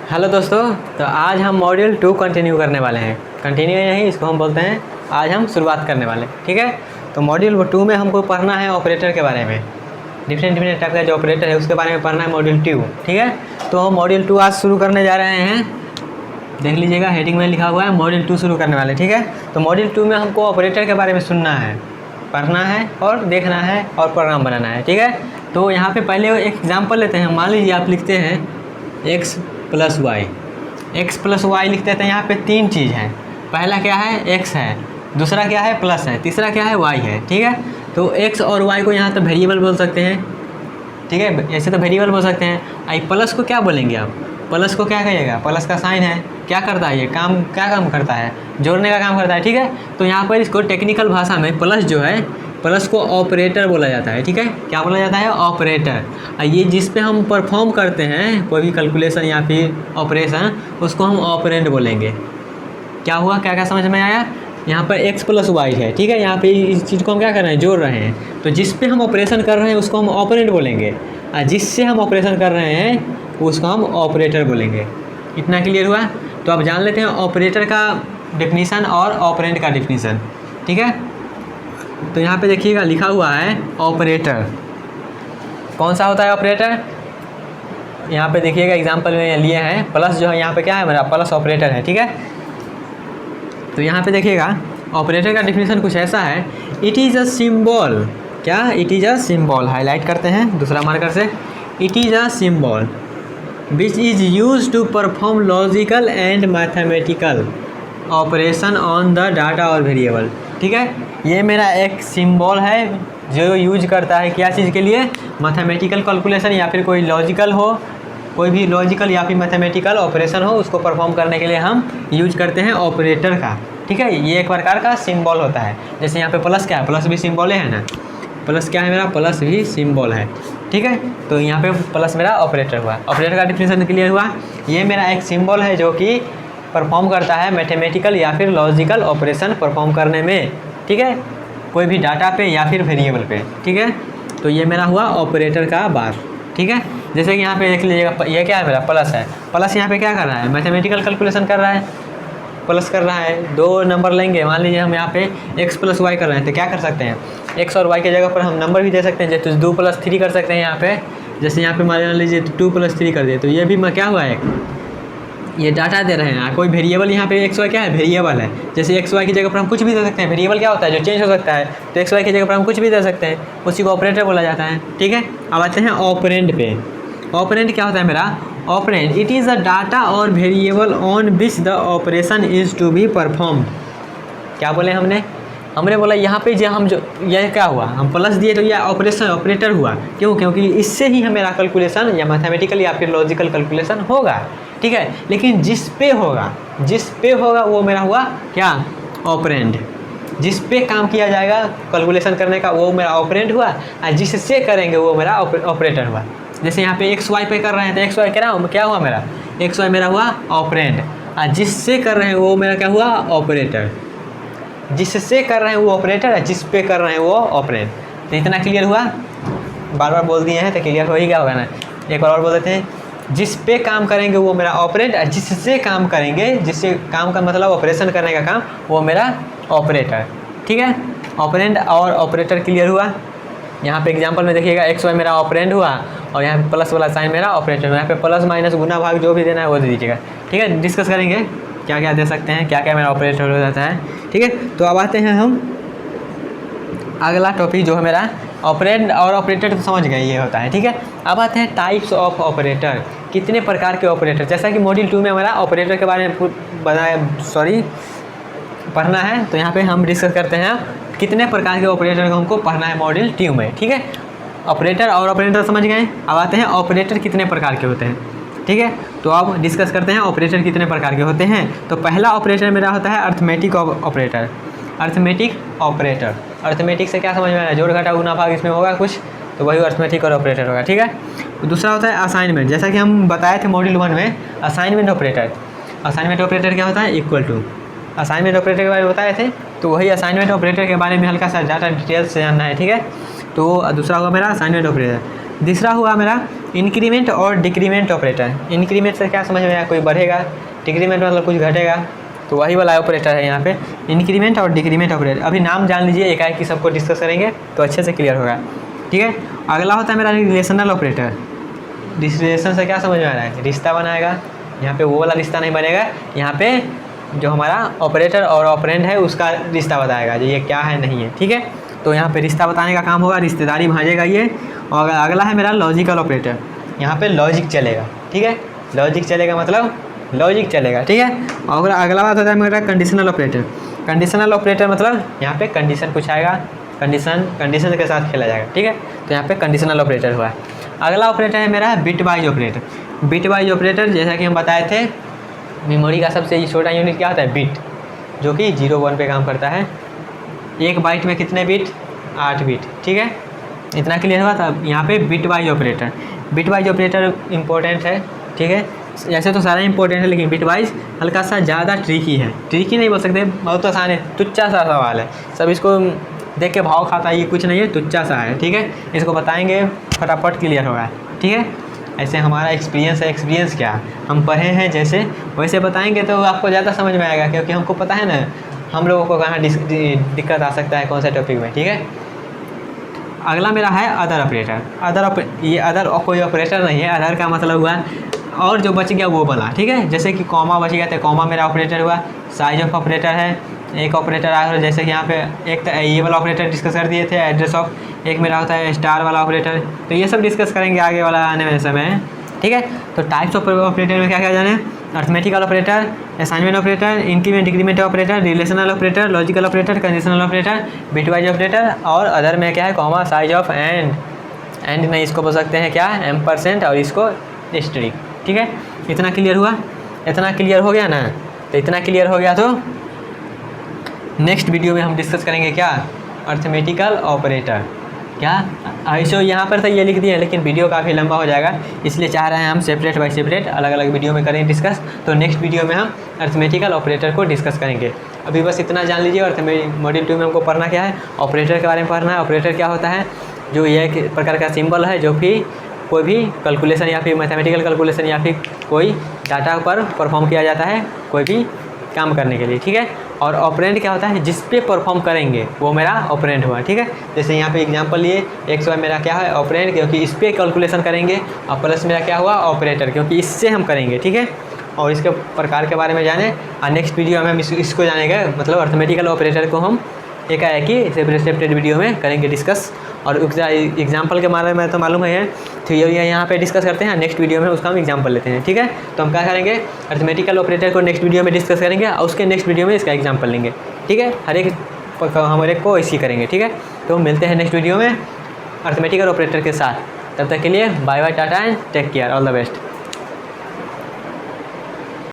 Hello दोस्तों, तो आज हम मॉड्यूल 2 कंटिन्यू करने वाले हैं। कंटिन्यू नहीं, इसको हम बोलते हैं आज हम शुरुआत करने वाले, ठीक है। तो मॉड्यूल 2 में हमको पढ़ना है ऑपरेटर के बारे में, डिफरेंट टाइप का जो ऑपरेटर है उसके बारे में पढ़ना है मॉड्यूल 2, ठीक है। तो हम मॉड्यूल 2 आज शुरू करने जा रहे हैं। देख लीजिएगा, हेडिंग में लिखा हुआ है मॉड्यूल 2 शुरू करने वाले, ठीक है। तो मॉड्यूल 2 में हमको ऑपरेटर के बारे में सुनना है, पढ़ना है और देखना है और प्रोग्राम बनाना है, ठीक है। तो यहाँ पे पहले एक एग्जाम्पल लेते हैं। मान लीजिए आप लिखते हैं x प्लस वाई लिखते हैं। यहाँ पे तीन चीज़ है। पहला क्या है, x है, दूसरा क्या है, प्लस है, तीसरा क्या है, y है, ठीक है। तो x और y को यहाँ तो वेरिएबल बोल सकते हैं, ठीक है, ऐसे तो वेरिएबल बोल सकते हैं। आई प्लस को क्या बोलेंगे आप, प्लस को क्या कहिएगा, प्लस का साइन है, क्या करता है ये काम, क्या काम करता है, जोड़ने का काम करता है, ठीक है। तो यहाँ पर इसको टेक्निकल भाषा में प्लस जो है, प्लस को ऑपरेटर बोला जाता है, ठीक है। क्या बोला जाता है, ऑपरेटर। ये जिस पे हम परफॉर्म करते हैं कोई भी कैलकुलेशन या फिर ऑपरेशन, उसको हम ऑपरेंड बोलेंगे। क्या हुआ, क्या क्या समझ में आया। यहाँ पर x प्लस वाई है, ठीक है। यहाँ पे इस चीज़ को हम क्या कर रहे हैं, जोड़ रहे हैं। तो जिस पे हम ऑपरेशन कर रहे हैं उसको हम ऑपरेंड बोलेंगे, और जिससे हम ऑपरेशन कर रहे हैं उसको हम ऑपरेटर बोलेंगे। इतना क्लियर हुआ। तो अब जान लेते हैं ऑपरेटर का डेफिनीसन और ऑपरेंड का डेफिनीसन, ठीक है। तो यहाँ पे देखिएगा लिखा हुआ है ऑपरेटर कौन सा होता है ऑपरेटर। यहाँ पे देखिएगा एग्जांपल में लिए हैं, प्लस जो है यहाँ पे क्या है, मेरा प्लस ऑपरेटर है, ठीक है। तो यहाँ पे देखिएगा ऑपरेटर का डेफिनेशन कुछ ऐसा है, इट इज़ अ सिंबल। क्या, it is a symbol. Highlight करते हैं दूसरा मार्कर से। It is a symbol which is use to perform logical and mathematical operation on the data और वेरिएबल, ठीक है। ये मेरा एक सिंबल है जो यूज करता है क्या चीज़ के लिए, मैथमेटिकल कैलकुलेशन या फिर कोई लॉजिकल हो, कोई भी लॉजिकल या फिर मैथमेटिकल ऑपरेशन हो, उसको परफॉर्म करने के लिए हम यूज करते हैं ऑपरेटर का, ठीक है। ये एक प्रकार का सिंबल होता है। जैसे यहाँ पे प्लस क्या है, प्लस भी सिंबल है ना, प्लस क्या है मेरा, प्लस भी सिंबल है, ठीक है। तो यहाँ पे प्लस मेरा ऑपरेटर हुआ। ऑपरेटर का डिफिनेशन क्लियर हुआ। ये मेरा एक सिंबल है जो कि परफॉर्म करता है मैथमेटिकल या फिर लॉजिकल ऑपरेशन परफॉर्म करने में, ठीक है, कोई भी डाटा पे या फिर वेरिएबल पे, ठीक है। तो ये मेरा हुआ ऑपरेटर का बात, ठीक है। जैसे कि यहाँ पे देख लीजिएगा, ये क्या है मेरा, प्लस है। प्लस यहाँ पे क्या कर रहा है, मैथमेटिकल कैलकुलेशन कर रहा है, प्लस कर रहा है। दो नंबर लेंगे, मान लीजिए हम यहाँ पे x प्लस वाई कर रहे हैं, तो क्या कर सकते हैं, x और y के जगह पर हम नंबर भी दे सकते हैं। जैसे 2 + 3 कर सकते हैं यहाँ पे। जैसे यहाँ पे मान लीजिए 2 + 3 कर दिए, तो ये भी क्या हुआ है, ये डाटा दे रहे हैं। कोई वेरिएबल यहाँ पे x y क्या है, वेरिएबल है। जैसे x y की जगह पर हम कुछ भी दे सकते हैं। वेरिएबल क्या होता है, जो चेंज हो सकता है। तो x y की जगह पर हम कुछ भी दे सकते हैं, उसी को ऑपरेटर बोला जाता है, ठीक है। अब आते हैं ऑपरेंड पे। ऑपरेंड क्या होता है मेरा, operand it is a data और variable on which the operation is to be performed. क्या बोले हमने बोला यहाँ पे जो हम जो यह क्या हुआ, हम प्लस दिए तो यह ऑपरेशन ऑपरेटर हुआ। क्यों, क्योंकि इससे ही हमेरा कैलकुलेशन या मैथमेटिकल या फिर लॉजिकल कैलकुलेशन होगा, ठीक है। लेकिन जिस पे होगा वो मेरा हुआ क्या, ऑपरेंड। जिस पे काम किया जाएगा कैलकुलेशन करने का वो मेरा ऑपरेंड हुआ, और जिससे करेंगे वो मेरा ऑपरेटर हुआ। जैसे यहाँ पे एक्स वाई पे कर रहे हैं तो एक्स वाई क्या हुआ मेरा, एक्स वाई मेरा हुआ ऑपरेंड, और जिससे कर रहे हैं वो मेरा क्या हुआ, ऑपरेटर। जिससे कर रहे हैं वो ऑपरेटर है, जिस पे कर रहे हैं वो ऑपरेंड। तो इतना क्लियर हुआ। बार बार बोल दिए हैं तो क्लियर हो ही गया होगा ना। एक बार और बोल देते हैं, जिस पे काम करेंगे वो मेरा ऑपरेंड, और जिससे काम करेंगे, जिससे काम का मतलब ऑपरेशन करने का काम, वो मेरा ऑपरेटर, ठीक है। ऑपरेंड और ऑपरेटर क्लियर हुआ। यहाँ पे एग्जांपल में देखिएगा एक्स वाई मेरा ऑपरेंड हुआ, और यहाँ पे प्लस वाला साइन मेरा ऑपरेटर हुआ। यहाँ पे प्लस माइनस गुना भाग जो भी देना है वो दे दीजिएगा, ठीक है। डिस्कस करेंगे क्या क्या दे सकते हैं, क्या क्या मेरा ऑपरेटर हो जाता है, ठीक है। तो अब आते हैं हम अगला टॉपिक जो है मेरा ऑपरेंड और ऑपरेटर, तो समझ गए ये होता है, ठीक है। अब आते हैं टाइप्स ऑफ ऑपरेटर, कितने प्रकार के ऑपरेटर। जैसा कि मॉड्यूल 2 में हमारा ऑपरेटर के बारे में पढ़ना है, तो यहाँ पे हम डिस्कस करते हैं कितने प्रकार के ऑपरेटर को हमको पढ़ना है मॉड्यूल 2 में, ठीक है। ऑपरेटर और ऑपरेटर समझ गए। अब आते हैं ऑपरेटर कितने प्रकार के होते हैं, ठीक है। तो अब डिस्कस करते हैं ऑपरेटर कितने प्रकार के होते हैं। तो पहला ऑपरेटर मेरा होता है अर्थमेटिक ऑपरेटर। अर्थमेटिक से क्या समझ में आया, जोड़ घटा गुना भाग इसमें होगा कुछ, तो वही अर्थमेटिक और ऑपरेटर होगा, ठीक है। तो दूसरा होता है असाइनमेंट। जैसा कि हम बताए थे मॉड्यूल 1 में, असाइनमेंट ऑपरेटर क्या होता है, इक्वल टू। असाइनमेंट ऑपरेटर के बारे में बताए थे, तो वही असाइनमेंट ऑपरेटर के बारे में हल्का सा ज़्यादा डिटेल्स से जानना है, ठीक है। तो दूसरा होगा मेरा असाइनमेंट ऑपरेटर। दूसरा हुआ मेरा इंक्रीमेंट और डिक्रीमेंट ऑपरेटर। इंक्रीमेंट से क्या समझ में आया, कोई बढ़ेगा, डिक्रीमेंट मतलब कुछ घटेगा, तो वही वाला ऑपरेटर है यहाँ पे इंक्रीमेंट और डिक्रीमेंट ऑपरेटर। अभी नाम जान लीजिए, एकाएक की सबको डिस्कस करेंगे तो अच्छे से क्लियर होगा, ठीक है। अगला होता है मेरा रिलेशनल ऑपरेटर। रिलेशन से क्या समझ में आ रहा है, रिश्ता बनाएगा। यहाँ पे वो वाला रिश्ता नहीं बनेगा, यहाँ पे जो हमारा ऑपरेटर और ऑपरेंड है उसका रिश्ता बताएगा, जो ये क्या है नहीं है, ठीक है। तो यहाँ पे रिश्ता बताने का काम होगा, रिश्तेदारी भांजेगा ये। और अगला है मेरा लॉजिकल ऑपरेटर। यहाँ पे लॉजिक चलेगा, ठीक है। लॉजिक चलेगा मतलब लॉजिक चलेगा, ठीक है। और अगला बात होता है मेरा कंडीशनल ऑपरेटर। कंडीशनल ऑपरेटर मतलब यहाँ पे कंडीशन पूछाएगा, कंडीशन के साथ खेला जाएगा, ठीक है। तो यहाँ पे कंडीशनल ऑपरेटर हुआ है। अगला ऑपरेटर है मेरा bit wise operator. Bit wise operator जैसा कि हम बताए थे, मेमोरी का सबसे छोटा यूनिट क्या होता है, बिट, जो कि 0-1 पे काम करता है। एक बाइट में कितने बिट, 8 बिट, ठीक है। इतना क्लियर हुआ था। यहाँ पे bit wise operator, bit wise operator important है, ठीक है। ऐसे तो सारा इंपॉर्टेंट है, लेकिन बिट वाइज हल्का सा ज़्यादा ट्रिकी है। ट्रिकी नहीं बोल सकते, बहुत आसान है, तुच्चा सा सवाल है। सब इसको देख के भाव खाता है, ये कुछ नहीं है, तुच्चा सा है, ठीक है। इसको बताएंगे फटाफट क्लियर होगा, ठीक है। ऐसे हमारा एक्सपीरियंस है। एक्सपीरियंस क्या, हम पढ़े हैं जैसे वैसे बताएंगे तो आपको ज़्यादा समझ में आएगा, क्योंकि हमको पता है ना हम लोगों को कहाँ दिक्कत आ सकता है, कौन से टॉपिक में, ठीक है। अगला मेरा है अदर ऑपरेटर। ये अदर कोई ऑपरेटर नहीं है, अदर का मतलब हुआ और जो बच गया वो वाला, ठीक है। जैसे कि कॉमा बच गया तो कॉमा मेरा ऑपरेटर हुआ। साइज ऑफ ऑपरेटर है, एक ऑपरेटर आया, जैसे कि यहाँ पे एक तो ये वाला ऑपरेटर डिस्कस कर दिए थे, एड्रेस ऑफ। एक मेरा होता है स्टार वाला ऑपरेटर, तो ये सब डिस्कस करेंगे आगे वाला आने वाले समय, ठीक है। तो टाइप्स ऑफ ऑपरेटर में क्या क्या जाने, arithmetical operator, assignment operator, increment decrement operator, relational operator, logical operator, conditional operator, bitwise operator, और अदर में क्या है कॉमा, साइज ऑफ, एंड नहीं इसको बोल सकते हैं क्या, एम्परसेंट, और इसको स्ट्रिंग, ठीक है। इतना क्लियर हुआ, इतना क्लियर हो गया ना। तो इतना क्लियर हो गया तो नेक्स्ट वीडियो में हम डिस्कस करेंगे क्या, अर्थमेटिकल ऑपरेटर। क्या ऐसे यहाँ पर तो ये लिख दिए हैं, लेकिन वीडियो काफ़ी लंबा हो जाएगा, इसलिए चाह रहे हैं हम सेपरेट बाय सेपरेट अलग अलग वीडियो में करें डिस्कस। तो नेक्स्ट वीडियो में हम अर्थमेटिकल ऑपरेटर को डिस्कस करेंगे। अभी बस इतना जान लीजिए। मॉड्यूल 2 में हमको पढ़ना क्या है, ऑपरेटर के बारे में पढ़ना है। ऑपरेटर क्या होता है, जो ये एक प्रकार का सिंबल है, जो कि कोई भी कैलकुलेशन या फिर मैथमेटिकल कैलकुलेशन या फिर कोई डाटा पर परफॉर्म किया जाता है, कोई भी काम करने के लिए, ठीक है। और ऑपरेंड क्या होता है, जिस पे परफॉर्म करेंगे वो मेरा ऑपरेंड हुआ, ठीक है। जैसे यहाँ पे एग्जांपल लिए, एक्स वाई मेरा क्या है ऑपरेंड, क्योंकि इस पे कैलकुलेशन करेंगे, और प्लस मेरा क्या हुआ ऑपरेटर, क्योंकि इससे हम करेंगे, ठीक है। और इसके प्रकार के बारे में जाने, और नेक्स्ट वीडियो में हम इसको जानेंगे, मतलब अर्थमेटिकल ऑपरेटर को हम एक ही सेपरेट वीडियो में करेंगे डिस्कस। और एग्जाम्पल के बारे में तो मालूम है, थ्योरी यहाँ पे डिस्कस करते हैं, नेक्स्ट वीडियो में उसका हम एग्जाम्पल लेते हैं, ठीक है। तो हम क्या करेंगे, अर्थमेटिकल ऑपरेटर को नेक्स्ट वीडियो में डिस्कस करेंगे, और उसके नेक्स्ट वीडियो में इसका एग्जाम्पल लेंगे, ठीक है। हर एक को इसी करेंगे, ठीक है। तो मिलते हैं नेक्स्ट वीडियो में अर्थमेटिकल ऑपरेटर के साथ। तब तक के लिए bye bye, tata and take care, all the best.